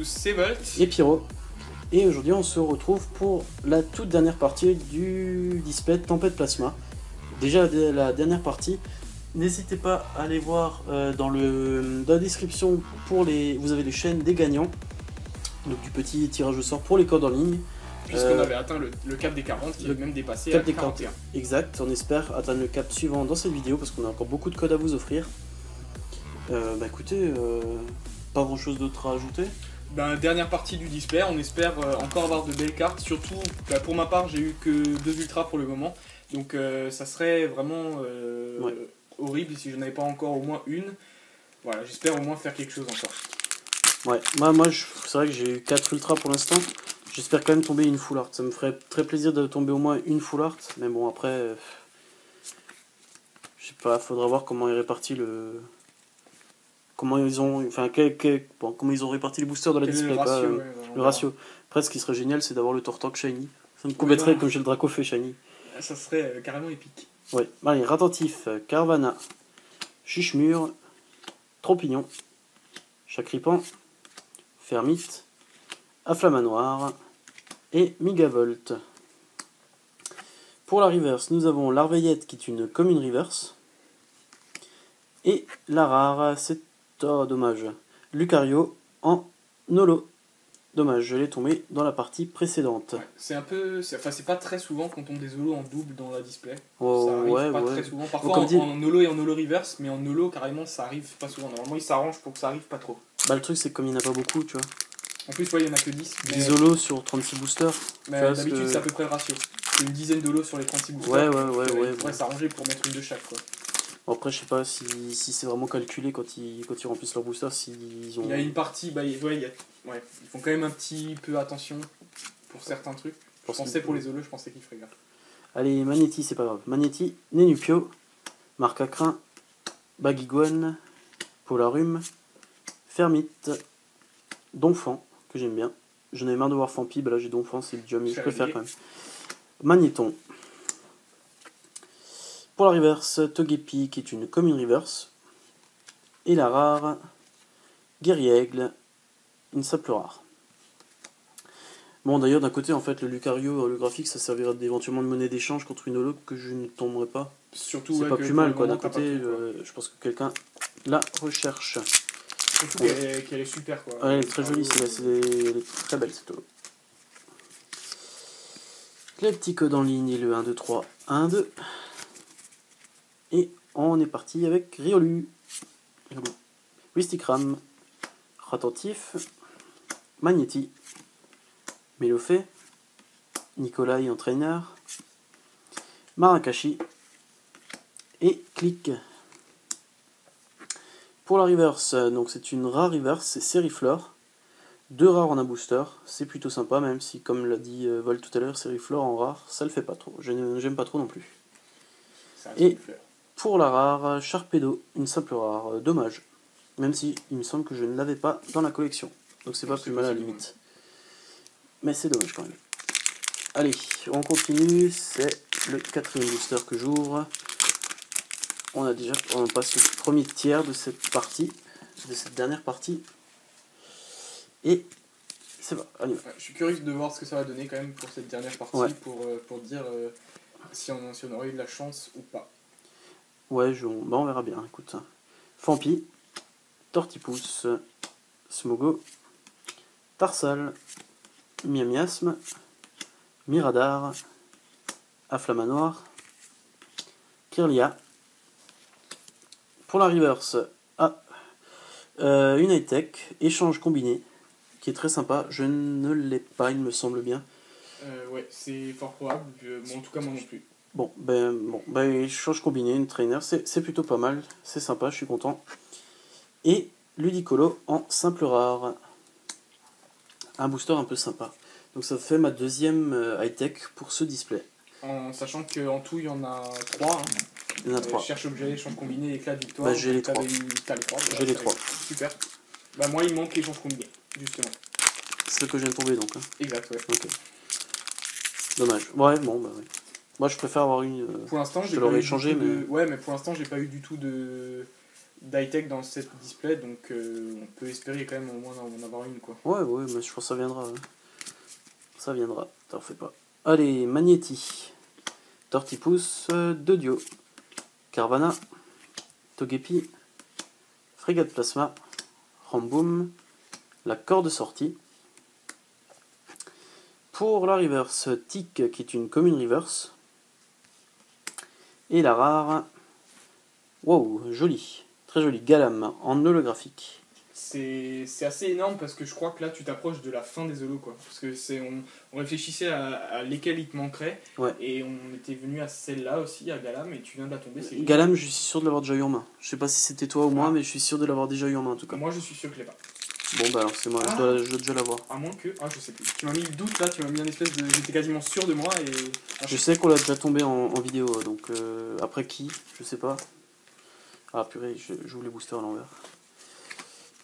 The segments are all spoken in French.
tous, c'est Volt. Et Pyro. Et aujourd'hui on se retrouve pour la toute dernière partie du display Tempête Plasma. Déjà la dernière partie, n'hésitez pas à aller voir dans la description vous avez les chaînes des gagnants. Donc du petit tirage au sort pour les codes en ligne. Puisqu'on avait atteint le cap des 40, qui est même dépassé à 41. Exact, on espère atteindre le cap suivant dans cette vidéo parce qu'on a encore beaucoup de codes à vous offrir. Écoutez, pas grand chose d'autre à ajouter. Dernière partie du display, on espère encore avoir de belles cartes. Surtout, pour ma part, j'ai eu que 2 ultras pour le moment. Donc ça serait vraiment horrible si je n'avais pas encore au moins une. Voilà, j'espère au moins faire quelque chose encore. Ouais, moi c'est vrai que j'ai eu 4 ultras pour l'instant. J'espère quand même tomber une full art. Ça me ferait très plaisir de tomber au moins une full art. Mais bon, après, je sais pas, faudra voir comment est réparti le. Comment ils ont réparti les boosters dans la display. Le ratio. Après, ce qui serait génial, c'est d'avoir le Tortank Shiny. Ça me compléterait comme j'ai le Dracofeu Shiny. Ça serait carrément épique. Ouais, allez, Ratentif, Carvana, Chuchemur, Trompignon, Chacripan, Fermite, Afflamanoir et Migavolt. Pour la reverse, nous avons l'Arveillette qui est une commune reverse. Et la rare, c'est dommage. Lucario en holo. Dommage, je l'ai tombé dans la partie précédente. Ouais, c'est pas très souvent qu'on tombe des holos en double dans la display. Oh, ça arrive pas très souvent. Parfois en holo et en holo reverse, mais en holo carrément ça arrive pas souvent. Normalement il s'arrange pour que ça arrive pas trop. Le truc c'est que comme il n'y en a pas beaucoup, tu vois. En plus, il y en a que 10. 10 holos sur 36 boosters. Mais d'habitude c'est à peu près le ratio. C'est une dizaine d'holos sur les 36 boosters. Ouais. Il pourrait s'arranger pour mettre une de chaque, quoi. Bon, après, je sais pas si c'est vraiment calculé quand ils remplissent leur booster. S'ils ont... Il y a une partie, ils font quand même un petit peu attention pour certains trucs. Je pensais pour les holos, je pensais qu'ils feraient gaffe. Allez, Magnéti, c'est pas grave. Magnéti, Nenupio, Marcacrin, Baguiguane, Polarum, Fermite, Donphan, que j'aime bien. J'en avais marre de voir Fampi, là j'ai Donphan, c'est déjà mieux, je préfère quand même. Magnéton. Pour la reverse, Togepi qui est une commune reverse. Et la rare, Guerriègle, une simple rare. Bon d'ailleurs d'un côté en fait le Lucario holographique ça servira éventuellement de monnaie d'échange contre une holo que je ne tomberai pas. Surtout c'est pas plus mal quoi d'un côté, je pense que quelqu'un la recherche. Surtout qu'elle est super quoi. Ouais, elle est très jolie, elle est très belle cette holo. Les petits codes en ligne et le 1, 2, 3, 1, 2. Et on est parti avec Riolu, Wistikram, Ratentif, Magnéti, Mélofée, Nikolai Entraîneur, Marakashi et Click. Pour la reverse, donc c'est une rare reverse, c'est Seriflor. 2 rares en un booster, c'est plutôt sympa, même si comme l'a dit Vol tout à l'heure, Seriflor en rare, ça le fait pas trop. J'aime pas trop non plus. Et pour la rare, Sharpedo, une simple rare, dommage. Même si il me semble que je ne l'avais pas dans la collection. Donc c'est pas plus mal à la limite. Mais c'est dommage quand même. Allez, on continue, c'est le 4e booster que j'ouvre. On passe le premier tiers de cette partie, de cette dernière partie. Et c'est bon, allez. Je suis curieux de voir ce que ça va donner quand même pour cette dernière partie, pour dire si on aurait eu de la chance ou pas. Ouais, on verra bien, écoute. Fampi, Tortipousse, Smogo, Tarsal, Miamiasme, Miradar, Afflamanoir, Kirlia. Pour la reverse, une high-tech, échange combiné, qui est très sympa. Je ne l'ai pas, il me semble bien. Ouais, c'est fort probable, en tout cas moi non plus. Bon, échange combiné, une trainer, c'est plutôt pas mal, c'est sympa, je suis content. Et Ludicolo en simple rare. Un booster un peu sympa. Donc ça fait ma 2e high-tech pour ce display. En sachant qu'en tout il y en a 3. Il y en a 3. Cherche objet, échange combiné, éclat de victoire. J'ai les 3. J'ai les 3. Super. Moi il manque l'échange combiné, justement. C'est ce que je viens de tomber donc. Hein. Exact, ouais. Ok. Dommage. Ouais. Moi je préfère avoir une. Pour l'instant, je l'aurais échangé, mais. Ouais, mais pour l'instant, j'ai pas eu du tout de d'high-tech dans cette display, donc on peut espérer quand même au moins en avoir une, quoi. Ouais, mais je pense que ça viendra. Ouais. Ça viendra, t'en fais pas. Allez, Magnéti, Tortipus, Dodio, Carvana, Togepi, Frégate Plasma, Ramboom, la corde sortie. Pour la reverse, Tic, qui est une commune reverse. Et la rare, wow, jolie, très jolie, Galam, en holographique. C'est assez énorme parce que je crois que là tu t'approches de la fin des holos, quoi. Parce que on réfléchissait à lesquels il te manquerait. Ouais. Et on était venu à celle-là aussi, à Galam, et tu viens de la tomber. C'est Galam, je suis sûr de l'avoir déjà eu en main. Je sais pas si c'était toi ou moi, mais je suis sûr de l'avoir déjà eu en main en tout cas. Moi je suis sûr que je l'ai pas. Bon bah alors c'est moi, je dois déjà l'avoir. À moins que. Ah, je sais plus. Tu m'as mis le doute là, tu m'as mis un espèce de. J'étais quasiment sûr de moi et. Je sais qu'on l'a déjà tombé en vidéo, donc après qui, je sais pas. Ah purée, je joue les boosters à l'envers.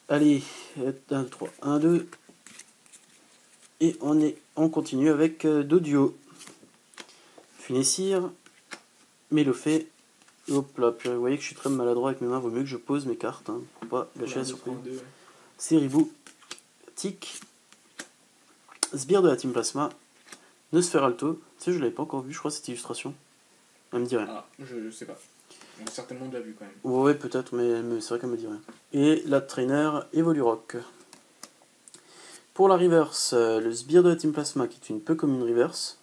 Allez, 1, 2, 3, 1, 2. Et on continue avec Dodio. Finessir, Mélofée. Hop là, purée, vous voyez que je suis très maladroit avec mes mains, vaut mieux que je pose mes cartes, hein, pour pas gâcher la surprise. Seribou, Tic, Sbire de la Team Plasma, Nosferalto. Tu sais, je l'avais pas encore vu, je crois, cette illustration. Elle me dit rien. Ah, je sais pas. On a certainement de la vue quand même. Ouais, peut-être, mais c'est vrai qu'elle me dit rien. Et la trainer Evolurock. Pour la reverse, le Sbire de la Team Plasma, qui est une peu comme une reverse.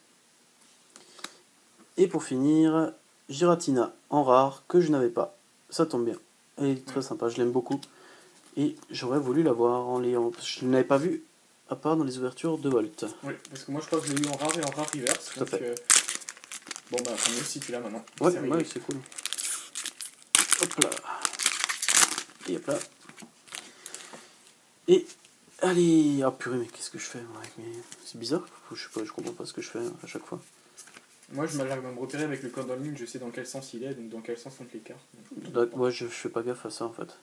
Et pour finir, Giratina en rare, que je n'avais pas. Ça tombe bien. Elle est très sympa, je l'aime beaucoup. Et j'aurais voulu l'avoir en Léon. Je ne l'avais pas vu, à part dans les ouvertures de Volt. Oui, parce que moi je crois que je l'ai eu en rare et en rare reverse. Tout à fait. Bon bah, tant mieux si tu l'as maintenant. Ouais, c'est cool. Hop là. Et hop là. Et allez, ah purée, mais qu'est-ce que je fais avec c'est bizarre, je sais pas, je comprends pas ce que je fais à chaque fois. Moi je m'arrive à me repérer avec le code en ligne, je sais dans quel sens il est, donc dans quel sens sont les cartes. Ouais, je fais pas gaffe à ça en fait.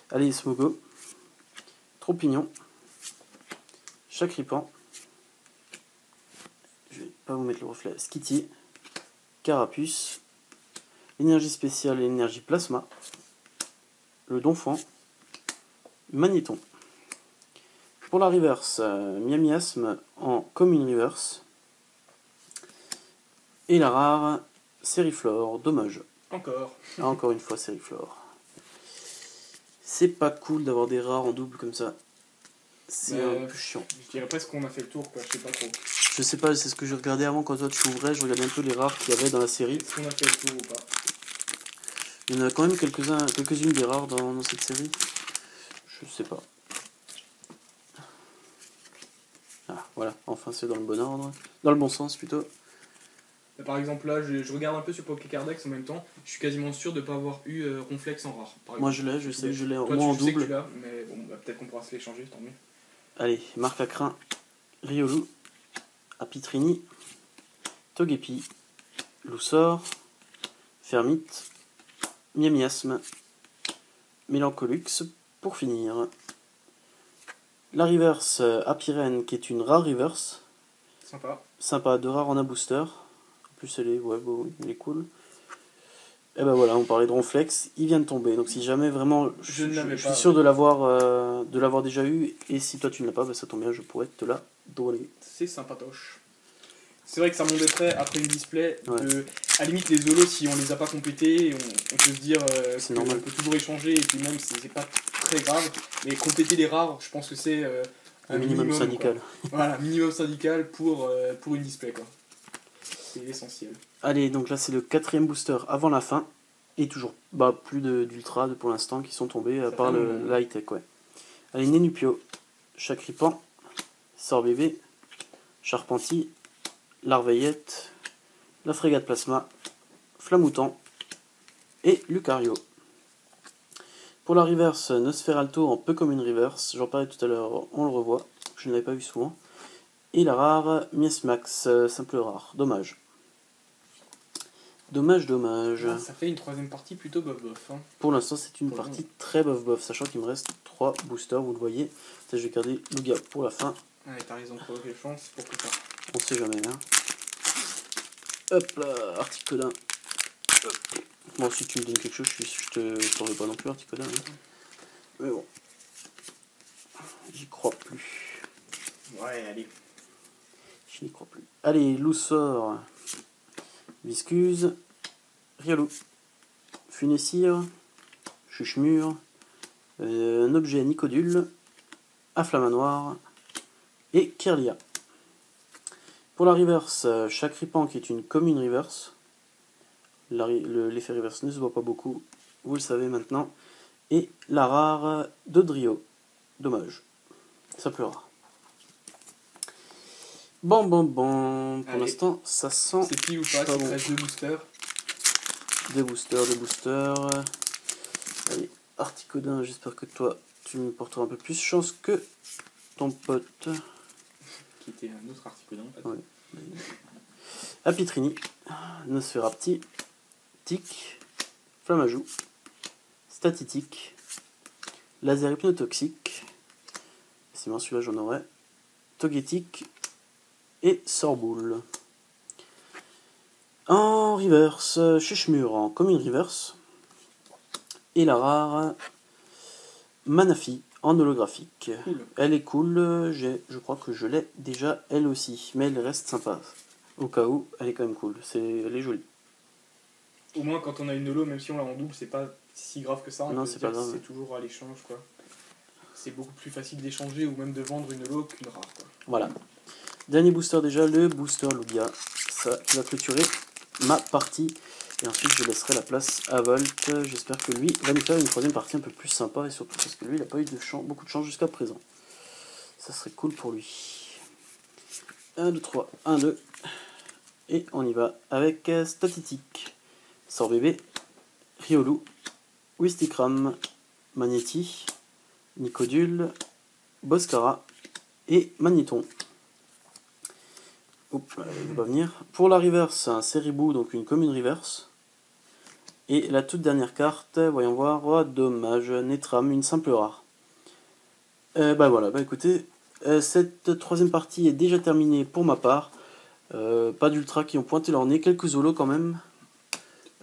Allez, Smogo, Troupignon, Chacripan, je vais pas vous mettre le reflet, Skitty, Carapuce, énergie spéciale et énergie plasma, le Donphan, Magnéton. Pour la reverse, Miamiasme en commune reverse. Et la rare, Seriflore, dommage. Encore une fois, Seriflore. C'est pas cool d'avoir des rares en double comme ça. C'est un peu chiant. Je dirais presque qu'on a fait le tour, quoi. Je sais pas trop. Je sais pas, c'est ce que je regardais avant quand toi tu ouvrais. Je regardais un peu les rares qu'il y avait dans la série. Est-ce qu'on a fait le tour ou pas? Il y en a quand même quelques-unes des rares dans cette série. Je sais pas. Ah, voilà, enfin c'est dans le bon ordre. Dans le bon sens plutôt. Par exemple, là, je regarde un peu sur Pokécardex en même temps. Je suis quasiment sûr de ne pas avoir eu Ronflex en rare. Moi je l'ai, je sais que je l'ai au moins moins en double. double. Que tu l'as, mais bon, bah, peut-être qu'on pourra se l'échanger, tant mieux. Allez, Marc Acrin, Riolu, Apitrini, Togepi, Loussor, Fermite, Miamiasme, Mélancolux pour finir. La reverse Apirène qui est une rare reverse. Sympa, de rare en un booster. En plus elle est, elle est cool. Et ben voilà, on parlait de Ronflex, il vient de tomber. Donc si jamais vraiment, je suis sûr de l'avoir déjà eu. Et si toi tu ne l'as pas, bah, ça tombe bien, je pourrais te la donner. C'est sympatoche. C'est vrai que ça m'embêterait après une display à la limite les holos si on les a pas complétés, on peut se dire qu'on peut toujours échanger et puis même c'est pas très grave. Mais compléter les rares, je pense que c'est un minimum syndical. Voilà, minimum syndical pour une display quoi. C'est l'essentiel. Allez, donc là c'est le 4ème booster avant la fin. Et toujours plus d'ultra pour l'instant qui sont tombés, à part le high-tech. Ouais. Allez, Nénupio, Chacripan, Sorbébé, Charpentier, Larveillette, la Frégate Plasma, Flamoutant et Lucario. Pour la reverse, Nosferalto en peu comme une reverse, j'en parlais tout à l'heure, on le revoit, je ne l'avais pas vu souvent. Et la rare, Miesmax, simple rare, dommage. Dommage. Ça fait une 3ème partie plutôt bof-bof. Hein. Pour l'instant, c'est une partie très bof-bof, sachant qu'il me reste 3 boosters, vous le voyez. Ça, je vais garder Lugia pour la fin. Ouais, t'as raison, pour les chances, pour plus tard. On sait jamais, hein. Hop là, Articodin. Bon, si tu me donnes quelque chose, je t'en veux pas non plus, Articodin. Hein. Mais bon. J'y crois plus. Ouais, allez. Je n'y crois plus. Allez, Loussor. Viscuse. Riolou. Funessire. Chuchemure. Un objet Nicodule. Afflamanoir. Et Kirlia. Pour la reverse, Chakripan qui est une commune reverse. L'effet reverse ne se voit pas beaucoup, vous le savez maintenant. Et la rare Dodrio. Dommage. Ça pleura. Bon. Pour l'instant, ça sent. C'est qui ou pas? Pas Il bon. reste 2 boosters. Des boosters. Allez, Articodin, j'espère que toi, tu me porteras un peu plus chance que ton pote. Qui était un autre Articodin. Ouais. Apitrini, Nosferapti, Tic, Flamajou, Statitique, Laser hypnotoxique, sinon celui-là j'en aurais, Togetic et Sorboule. En reverse, Chuchemure en commune reverse, et la rare Manafi en holographique. Cool. Elle est cool, je crois que je l'ai déjà elle aussi, mais elle reste sympa. Au cas où, elle est quand même cool, elle est jolie. Au moins, quand on a une holo, même si on l'a en double, c'est pas si grave que ça. On Non, peut c'est se pas dire que grave. c'est toujours à l'échange, quoi. C'est beaucoup plus facile d'échanger ou même de vendre une holo qu'une rare, quoi. Voilà. Dernier booster déjà, le booster Lugia. Ça va clôturer ma partie. Et ensuite, je laisserai la place à Volt. J'espère que lui va nous faire une troisième partie un peu plus sympa. Et surtout parce que lui, il n'a pas eu beaucoup de chance jusqu'à présent. Ça serait cool pour lui. 1, 2, 3, 1, 2. Et on y va avec Statitique, Sorbébé, Riolou, Wistikram, Magnéti, Nicodule, Boscara et Magnéton. Oups, il ne va pas venir. Pour la reverse, un Seribou, donc une commune reverse. Et la toute dernière carte, voyons voir, oh, dommage, Netram, une simple rare. Voilà, écoutez, cette troisième partie est déjà terminée pour ma part. Pas d'ultra qui ont pointé leur nez, quelques holos quand même.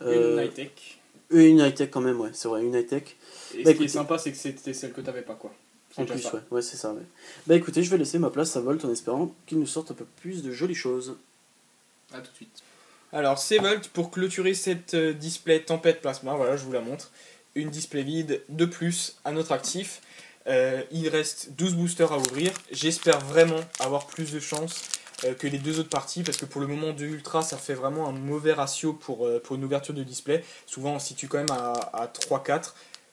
Une high-tech. Une high-tech quand même, ouais, c'est vrai, une high-tech. Et ce qui est sympa, c'est que c'était celle que t'avais pas, quoi. En plus, ouais, c'est ça, ouais. Écoutez, je vais laisser ma place à Volt en espérant qu'il nous sorte un peu plus de jolies choses. A tout de suite. Alors, c'est Volt pour clôturer cette display Tempête Plasma, voilà, je vous la montre. Une display vide de plus à notre actif. Il reste 12 boosters à ouvrir. J'espère vraiment avoir plus de chance que les deux autres parties, parce que pour le moment 2 ultra ça fait vraiment un mauvais ratio pour une ouverture de display. Souvent on se situe quand même à 3-4,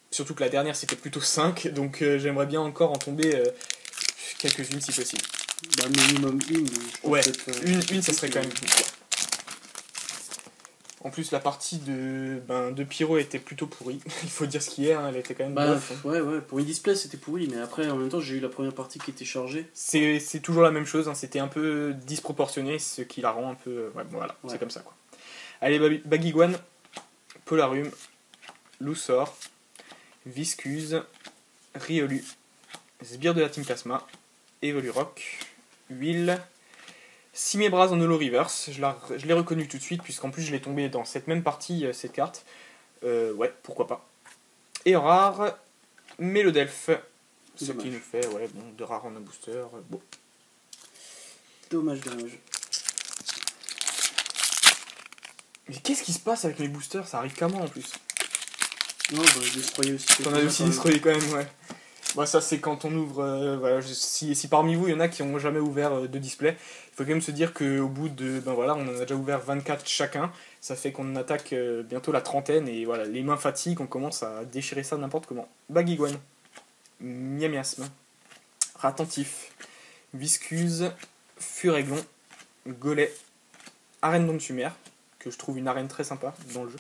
surtout que la dernière c'était plutôt 5, donc j'aimerais bien encore en tomber quelques-unes si possible. Minimum une. Ouais, une ça serait quand même cool. En plus la partie de Pyro était plutôt pourrie, il faut dire ce qu'il y a, hein, elle était quand même bof. Ouais, pour une display c'était pourri, mais après en même temps j'ai eu la première partie qui était chargée. C'est toujours la même chose, hein, c'était un peu disproportionné, ce qui la rend un peu... voilà, ouais. C'est comme ça quoi. Allez, Baguiguane, Polarium, Loussor, Viscuse, Riolu, Sbire de la Team Plasma, Evolurock, Huile, Simébras en holo reverse, je l'ai reconnu tout de suite, puisqu'en plus je l'ai tombé dans cette même partie, cette carte. Ouais, pourquoi pas. Et en rare, Mélodelph, ce qui nous fait, ouais, bon, de rare en un booster, bon. Dommage. Mais qu'est-ce qui se passe avec mes boosters? Ça arrive qu'à moi en plus. Non, bah, je destroyais aussi. T'en as aussi destroyé quand même, ouais. Bah ça c'est quand on ouvre, voilà, si parmi vous il y en a qui n'ont jamais ouvert de display, il faut quand même se dire qu'au bout de, on en a déjà ouvert 24 chacun, ça fait qu'on attaque bientôt la trentaine et voilà, les mains fatiguent, on commence à déchirer ça n'importe comment. Baguiguane, Miamiasme, Ratentif, Viscuse, Furéglon, Golet, Arène d'Omsumer, que je trouve une arène très sympa dans le jeu.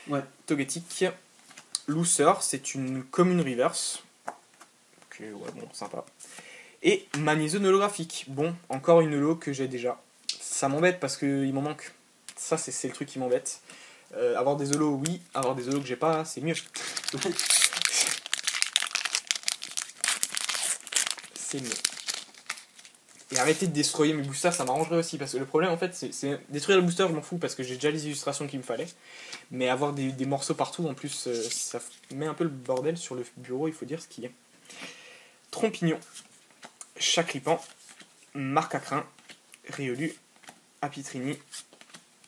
Ouais. Togetic, Lousseur, c'est une commune reverse. Ouais, bon, sympa. Et Magnézone holographique. Bon, encore une holo que j'ai déjà. Ça m'embête parce qu'il m'en manque. Ça, c'est le truc qui m'embête. Avoir des holos, oui. Avoir des holos que j'ai pas, c'est mieux. C'est mieux. Et arrêtez de destroyer mes boosters, ça m'arrangerait aussi. Parce que le problème, en fait, c'est détruire le booster, je m'en fous parce que j'ai déjà les illustrations qu'il me fallait. Mais avoir des morceaux partout, en plus, ça met un peu le bordel sur le bureau, il faut dire ce qu'il y a. Trompignon, Chaclipan, Marc à Crin, Riolu, Apitrini,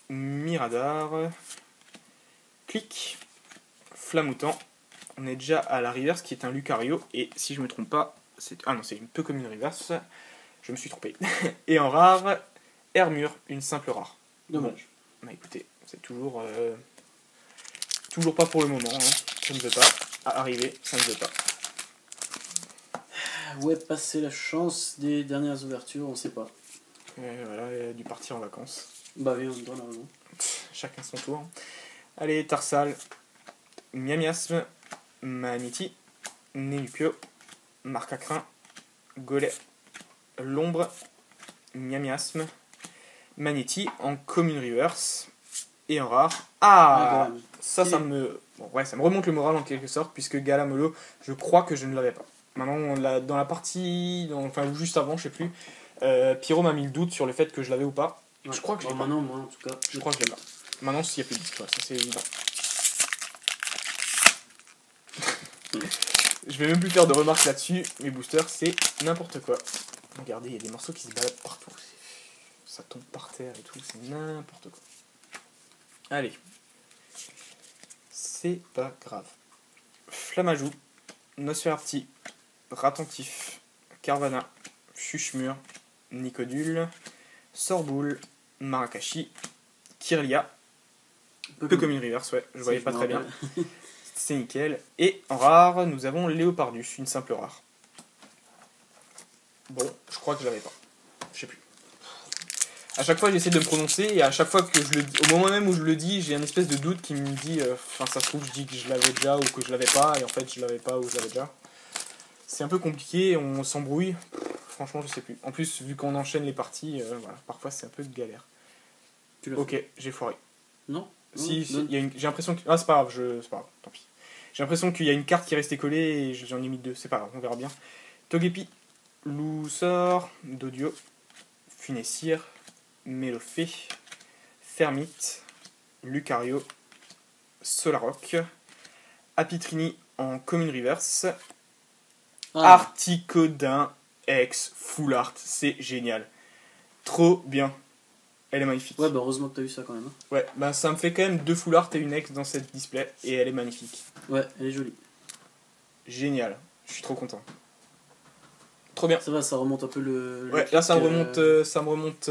Miradar, Clic, Flamoutant. On est déjà à la reverse qui est un Lucario. Et si je me trompe pas, c'est. Ah non, c'est un peu comme une reverse. Je me suis trompé. Et en rare, Hermure, une simple rare. Dommage. Bon, bah écoutez, c'est toujours. Toujours pas pour le moment. Hein. Ça ne veut pas. À arriver, ça ne veut pas. Où est passée la chance des dernières ouvertures, on sait pas. Voilà, il a dû partir en vacances. Bah oui, on doit normalement. Chacun son tour. Allez, Tarsal, Miamiasme, Mahamiti, Nenupio, Marcacrin, Golet, L'Ombre, Miamiasme, Maniti en commune reverse et en rare. Ah, ça me... Bon, ouais, ça me remonte le moral en quelque sorte, puisque Galamolo, je crois que je ne l'avais pas. Maintenant, dans la partie, enfin juste avant, je sais plus, Pyro m'a mis le doute sur le fait que je l'avais ou pas. Ouais. Je crois que je l'ai pas. Maintenant, moi en tout cas. Je crois que je l'ai pas. Maintenant, s'il n'y a plus de doute, ça c'est évident. Je vais même plus faire de remarques là-dessus. Mes boosters, c'est n'importe quoi. Regardez, il y a des morceaux qui se baladent partout. Ça tombe par terre et tout, c'est n'importe quoi. Allez. C'est pas grave. Flamajou, Nosferapti, Ratentif, Carvana, Chuchemur, Nicodule, Sorboule, Marakashi, Kirlia, peu comme une reverse, ouais, je voyais pas très bien. C'est nickel. Et en rare, nous avons Léopardus, une simple rare. Bon, je crois que je l'avais pas. Je sais plus. À chaque fois, j'essaie de me prononcer et à chaque fois que je le dis, au moment même où je le dis, j'ai une espèce de doute qui me dit, enfin, ça se trouve, je dis que je l'avais déjà ou que je l'avais pas, et en fait, je l'avais pas ou je l'avais déjà. C'est un peu compliqué, on s'embrouille. Franchement, je sais plus. En plus, vu qu'on enchaîne les parties, voilà, parfois c'est un peu de galère. Ok, j'ai foiré. Non. Si, j'ai l'impression que... Ah, c'est pas grave, c'est pas grave, tant pis. J'ai l'impression qu'il y a une carte qui est restée collée et j'en ai mis deux. C'est pas grave, on verra bien. Togepi, Loussor, Dodio, Funessir, Mélofée, Fermite, Lucario, Solaroc, Apitrini en commune reverse, Articodin X Full Art. C'est génial. Trop bien. Elle est magnifique. Ouais, bah heureusement que t'as eu ça quand même. Ouais, bah ça me fait quand même 2 full art et une ex dans cette display et elle est magnifique. Ouais, elle est jolie. Génial, je suis trop content. Trop bien. Ça va, ça remonte un peu le ouais, là ça me remonte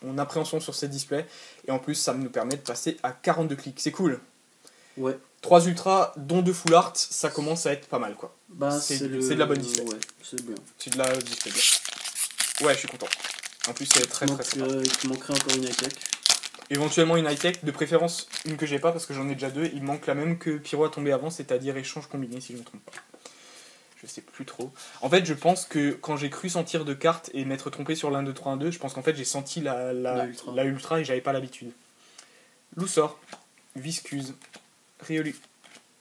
mon appréhension sur cette display et en plus ça nous permet de passer à 42 clics, c'est cool. Ouais. 3 ultras dont 2 full art, ça commence à être pas mal quoi. Bah c'est de la bonne display. Ouais, c'est bien. C'est de la display bien. Ouais, je suis content. En plus, c'est très très sympa. Il te manquerait encore une high-tech. Éventuellement une high-tech, de préférence une que j'ai pas parce que j'en ai déjà deux. Il manque la même que Pyro a tombé avant, c'est-à-dire échange combiné si je ne me trompe pas. Je sais plus trop. En fait, je pense que quand j'ai cru sentir de cartes et m'être trompé sur l'1, 2, 3, 1, 2, je pense qu'en fait j'ai senti la ultra et j'avais pas l'habitude. Loussor, Viscuse, Riolu,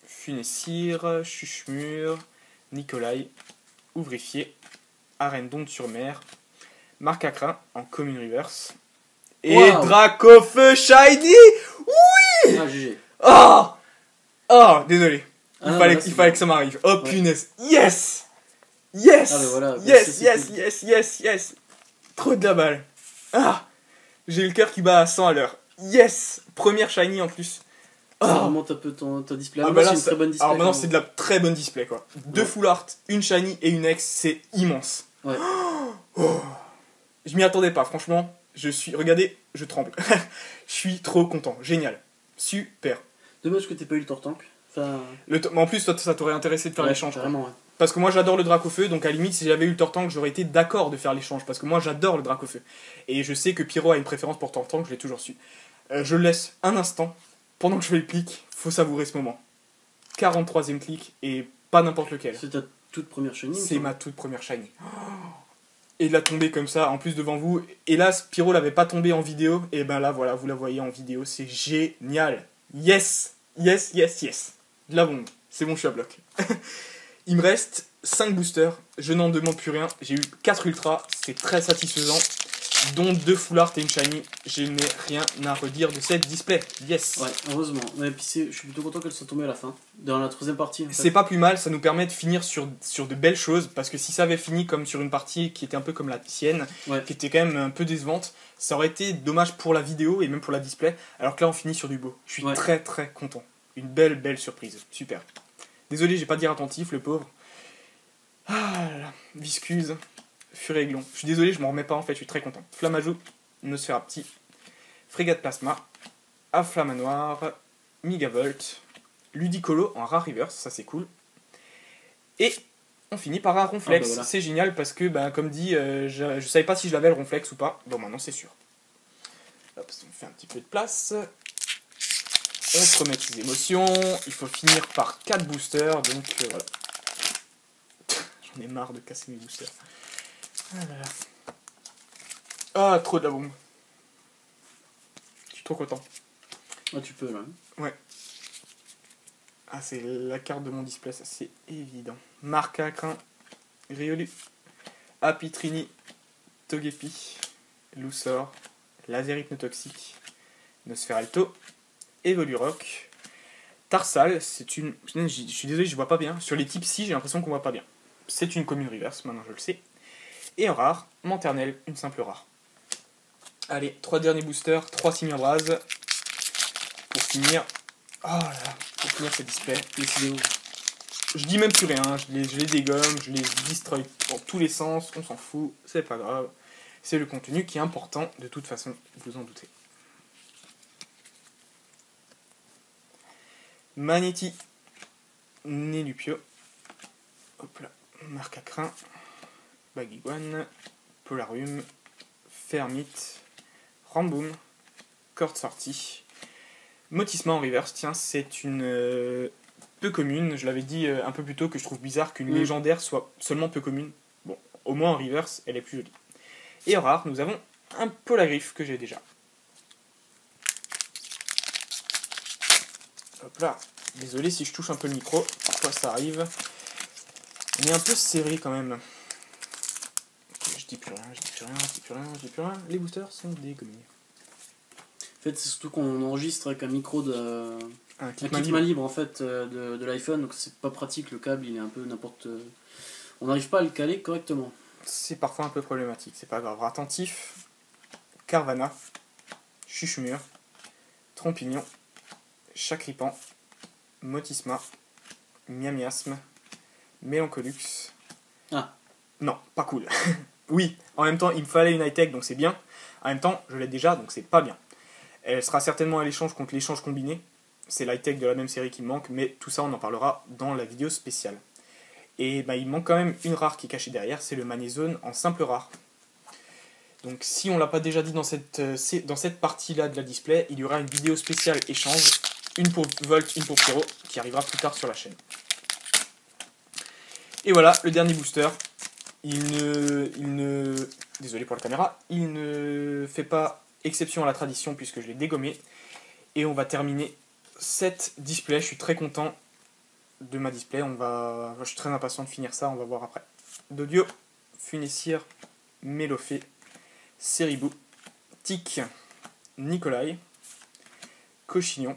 Funessir, Chuchemur, Nicolai, Ouvrifier, Arène d'Onde-sur-Mer, Marcacrin en commune reverse. Et Dracofeu Shiny. Oui. Ah, GG. Oh, désolé. Il fallait que ça m'arrive. Oh, ouais. Punaise. Yes. Yes. Ah, bah voilà, Yes. Trop de la balle. J'ai le cœur qui bat à 100 à l'heure. Yes. Première Shiny en plus. Ça remonte un peu ton display. Bah là, c'est une très bonne display. Alors maintenant, c'est de la très bonne display quoi. 2 full art, une Shiny et une X, c'est immense. Ouais. Je m'y attendais pas, franchement. Regardez, je tremble. Je suis trop content, génial. Super. Dommage que t'aies pas eu le Tortank. Enfin... Mais en plus, toi, ça t'aurait intéressé de faire l'échange. Vraiment, ouais. Parce que moi, j'adore le Dracofeu, donc à la limite, si j'avais eu le Tortank, j'aurais été d'accord de faire l'échange. Parce que moi, j'adore le Dracofeu. Et je sais que Pyro a une préférence pour Tortank, je l'ai toujours su. Je le laisse un instant. Pendant que je fais le clic, faut savourer ce moment. 43ème clic, et pas n'importe lequel. C'est ta toute première shiny. C'est ma toute première shiny. Et il a tombé comme ça, en plus devant vous. Hélas, Pyro l'avait pas tombé en vidéo. Et ben là, voilà, vous la voyez en vidéo. C'est génial. Yes. De la bombe. C'est bon, je suis à bloc. Il me reste 5 boosters, je n'en demande plus rien. J'ai eu 4 ultras, c'est très satisfaisant. Dont 2 full art et une shiny. Je n'ai rien à redire de cette display. Yes. Ouais, heureusement. Mais puis je suis plutôt content qu'elle soit tombée à la fin. Dans la troisième partie. En fait. C'est pas plus mal, ça nous permet de finir sur de belles choses. Parce que si ça avait fini comme sur une partie qui était un peu comme la tienne, qui était quand même un peu décevante, ça aurait été dommage pour la vidéo et même pour la display. Alors que là, on finit sur du beau. Je suis très très content. Une belle surprise. Super. Désolé, j'ai pas dit attentif, le pauvre. Ah là là. Viscuse. Furie Aiglon. Je suis désolé, je m'en remets pas en fait, je suis très content. Flammajou, Nosferapti, Frégate Plasma, Afflamanoir, Megavolt, Ludicolo en rare reverse, ça c'est cool. Et on finit par un Ronflex. Ah bah voilà. C'est génial parce que, comme dit, je savais pas si je l'avais le Ronflex ou pas. Bon, maintenant c'est sûr. Hop, on fait un petit peu de place. On se remet les émotions. Il faut finir par 4 boosters, donc voilà. J'en ai marre de casser mes boosters. Ah là là. Ah, trop de la bombe. Je suis trop content. Ah, tu peux là. Ouais. Ah, c'est la carte de mon display, ça c'est évident. Marcacrin, Riolu, Apitrini, Togepi, Lussor, Laser Hypnotoxique, Nosferalto, Evolurock, Tarsal, c'est une... Je suis désolé, je vois pas bien. Sur les types ci, j'ai l'impression qu'on voit pas bien. C'est une commune reverse, maintenant je le sais. Et en rare, Manternelle, une simple rare. Allez, 3 derniers boosters, 3 Simiabras. Pour finir... Oh là là, pour finir ce display. Je dis même plus rien, je les dégomme, je les destroy dans tous les sens, on s'en fout, c'est pas grave. C'est le contenu qui est important, de toute façon, vous en doutez. Magnéti, Nélupio, hop là, Marcacrin, Baguiguane, Polarium, Fermite, Ramboom, Corde sortie, Motissement en reverse. Tiens, c'est une peu commune. Je l'avais dit un peu plus tôt que je trouve bizarre qu'une légendaire soit seulement peu commune. Bon, au moins en reverse, elle est plus jolie. Et en rare, nous avons un Polagriffe que j'ai déjà. Hop là. Désolé si je touche un peu le micro, parfois ça arrive. On est un peu serré quand même. Je dis plus rien. Les boosters sont dégommés. En fait, c'est surtout qu'on enregistre avec un micro de... Un kit main libre en fait de l'iPhone, donc c'est pas pratique, le câble il est un peu n'importe... On n'arrive pas à le caler correctement. C'est parfois un peu problématique, c'est pas grave. Attentif, Carvana, Chuchumur, Trompignon, Chacripan, Motisma, Miamiasme, Mélancolux. Ah. Non, pas cool. Oui, en même temps, il me fallait une high-tech, donc c'est bien. En même temps, je l'ai déjà, donc c'est pas bien. Elle sera certainement à l'échange contre l'échange combiné. C'est l'high-tech de la même série qui me manque, mais tout ça, on en parlera dans la vidéo spéciale. Et il manque quand même une rare qui est cachée derrière, c'est le Magnézone en simple rare. Donc si on l'a pas déjà dit dans cette partie-là de la display, il y aura une vidéo spéciale échange, une pour Volt, une pour Pyro, qui arrivera plus tard sur la chaîne. Et voilà, le dernier booster. Désolé pour la caméra, il ne fait pas exception à la tradition puisque je l'ai dégommé. Et on va terminer cette display, je suis très content de ma display, je suis très impatient de finir ça, on va voir après. Dodio, Funessir, Mélofée, Ceribou, Tic, Nikolai, Cochignon,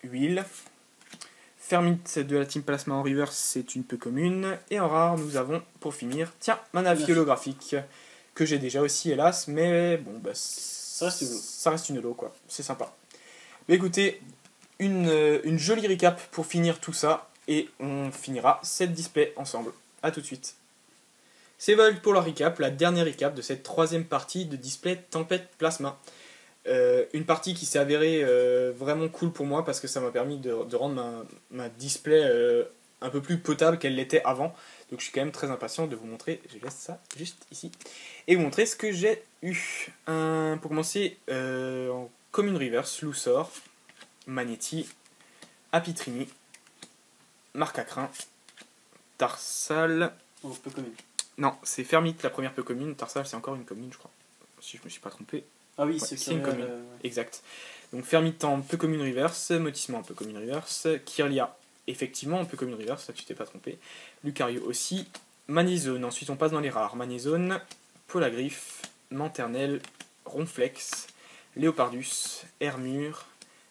Huile, Fermite de la Team Plasma en reverse, c'est une peu commune. Et en rare, nous avons, pour finir, tiens, Manaphy holographique, que j'ai déjà aussi, hélas, mais bon, ça reste une holo, quoi. C'est sympa. Mais écoutez, une jolie recap pour finir tout ça, et on finira cette display ensemble. A tout de suite. C'est Volt pour la recap, la dernière recap de cette troisième partie de display Tempête Plasma. Une partie qui s'est avérée vraiment cool pour moi parce que ça m'a permis de rendre ma display un peu plus potable qu'elle l'était avant. Donc je suis quand même très impatient de vous montrer, je laisse ça juste ici, et vous montrer ce que j'ai eu. Pour commencer, en commune reverse, Lussor, Magnéti, Apitrini, Marcacrin, Tarsal... Oh, peu commune. Non, c'est Fermite la première peu commune, Tarsal c'est encore une commune je crois, si je me suis pas trompé. Ah oui, Ouais, c'est une commune, exact. Donc Fermite en peu commune reverse, Motissement en peu commune reverse, Kirlia effectivement, un peu comme une reverse, ça tu t'es pas trompé. Lucario aussi. Magnézone, ensuite on passe dans les rares. Magnézone, Polagriffe, Manternel, Ronflex, Léopardus, Hermure,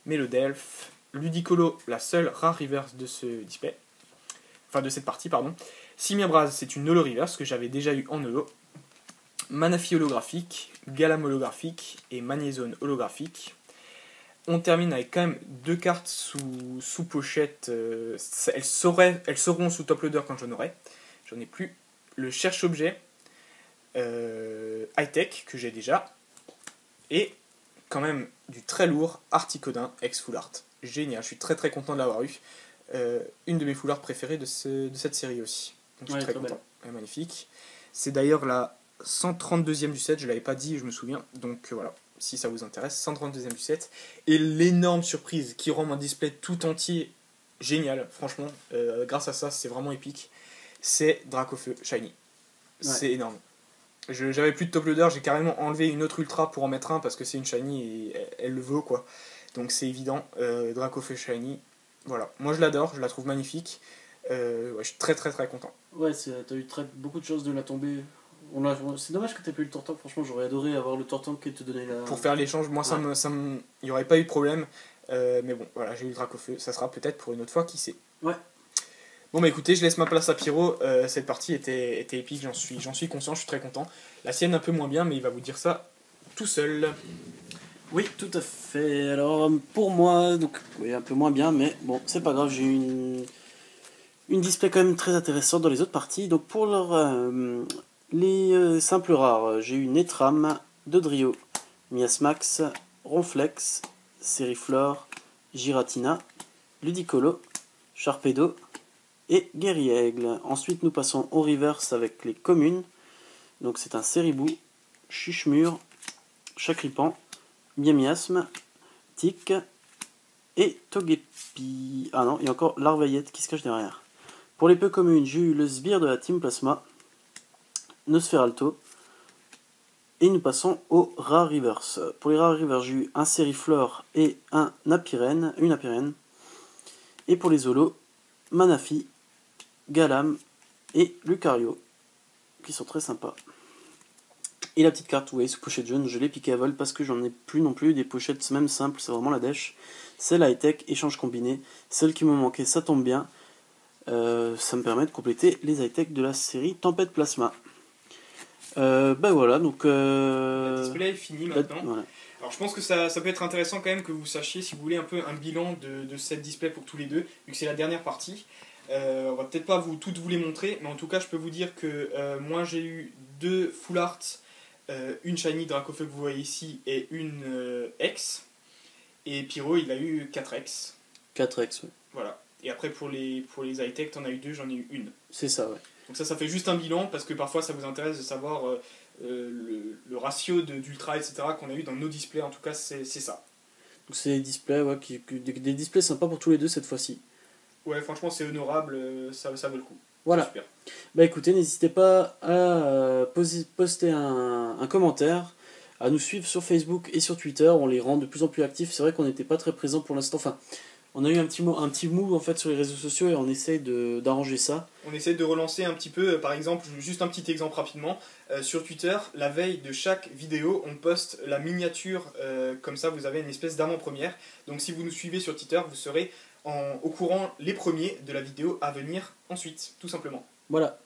Mélodelphe, Ludicolo, la seule rare reverse de ce display. Enfin de cette partie, pardon. Simiabraz, c'est une holo reverse que j'avais déjà eu en holo. Manaphy holographique, Galam holographique et Magnézone holographique. On termine avec quand même 2 cartes sous pochette. Elles seront sous top loader quand j'en aurai. J'en ai plus. Le cherche-objet high-tech que j'ai déjà. Et quand même du très lourd Articodin ex Full Art. Génial, je suis très très content de l'avoir eu. Une de mes Full Art préférées de cette série aussi. Donc je suis très content. Elle est magnifique. C'est d'ailleurs la 132e du set, je ne l'avais pas dit, je me souviens. Donc voilà, si ça vous intéresse, 132e du set. Et l'énorme surprise qui rend mon display tout entier génial, franchement. Grâce à ça, c'est vraiment épique. C'est Dracofeu Shiny. C'est énorme. J'avais plus de top loader, j'ai carrément enlevé une autre ultra pour en mettre un parce que c'est une shiny et elle le veut quoi. Donc c'est évident, Dracofeu Shiny, voilà. Moi je l'adore, je la trouve magnifique, je suis très très très content. Ouais, t'as eu beaucoup de choses de la tomber. C'est dommage que t'aies pas eu le Tortank, franchement j'aurais adoré avoir le Tortank et te donner la... Pour faire l'échange, moi il n'y aurait pas eu de problème, mais bon voilà, j'ai eu le Dracofeu, ça sera peut-être pour une autre fois, qui sait. Ouais. Bon bah écoutez, je laisse ma place à Pyro, cette partie était épique, j'en suis conscient, je suis très content. La sienne un peu moins bien, mais il va vous dire ça tout seul. Oui, tout à fait. Alors pour moi, donc oui, un peu moins bien, mais bon, c'est pas grave, j'ai eu une display quand même très intéressante dans les autres parties. Donc pour les simples rares, j'ai eu Netram, Dodrio, Miasmax, Ronflex, Seriflor, Giratina, Ludicolo, Sharpedo et Guerriaigle. Ensuite, nous passons au reverse avec les communes. Donc, c'est un Seribou, Chuchemur, Chakripan, Miamiasme, Tic et Togepi. Ah non, il y a encore l'Arvaillette qui se cache derrière. Pour les peu communes, j'ai eu le sbire de la Team Plasma, Nosferalto. Et nous passons au rare reverse. Pour les rares reverse, j'ai eu un Seriflor et une Apirène. Et pour les holos, Manaphy, Galam et Lucario, qui sont très sympas. Et la petite carte sous pochette jaune, je l'ai piqué à vol parce que j'en ai plus non plus des pochettes même simples, c'est vraiment la dèche. C'est la high-tech, échange combiné, celle qui me manquait, ça tombe bien. Ça me permet de compléter les high-tech de la série Tempête Plasma. Voilà, donc... Le display est fini maintenant. Voilà. Alors je pense que ça peut être intéressant quand même que vous sachiez, si vous voulez, un peu un bilan de cette display pour tous les deux, vu que c'est la dernière partie. On va peut-être pas toutes vous les montrer, mais en tout cas je peux vous dire que moi j'ai eu 2 full art, une shiny Dracofeu que vous voyez ici et une X, et Pyro il a eu 4X. 4X, ouais. Voilà. Et après pour les high-tech, t'en as eu 2, j'en ai eu une. C'est ça, ouais. Donc ça fait juste un bilan, parce que parfois ça vous intéresse de savoir le ratio d'ultra, etc. qu'on a eu dans nos displays, en tout cas c'est ça. Donc c'est des displays, ouais, des displays sympas pour tous les deux cette fois-ci. Ouais, franchement c'est honorable, ça vaut le coup. Voilà. Super. Bah écoutez, n'hésitez pas à poster un commentaire, à nous suivre sur Facebook et sur Twitter, on les rend de plus en plus actifs. C'est vrai qu'on n'était pas très présents pour l'instant, enfin on a eu un petit move en fait sur les réseaux sociaux et on essaye d'arranger ça. On essaie de relancer un petit peu, par exemple, juste un petit exemple rapidement, sur Twitter, la veille de chaque vidéo, on poste la miniature, comme ça vous avez une espèce d'avant-première. Donc si vous nous suivez sur Twitter, vous serez au courant les premiers de la vidéo à venir ensuite, tout simplement. Voilà.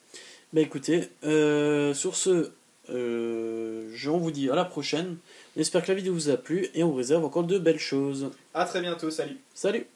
Bah écoutez, sur ce, on vous dit à la prochaine. J'espère que la vidéo vous a plu et on vous réserve encore de belles choses. A très bientôt, salut. Salut.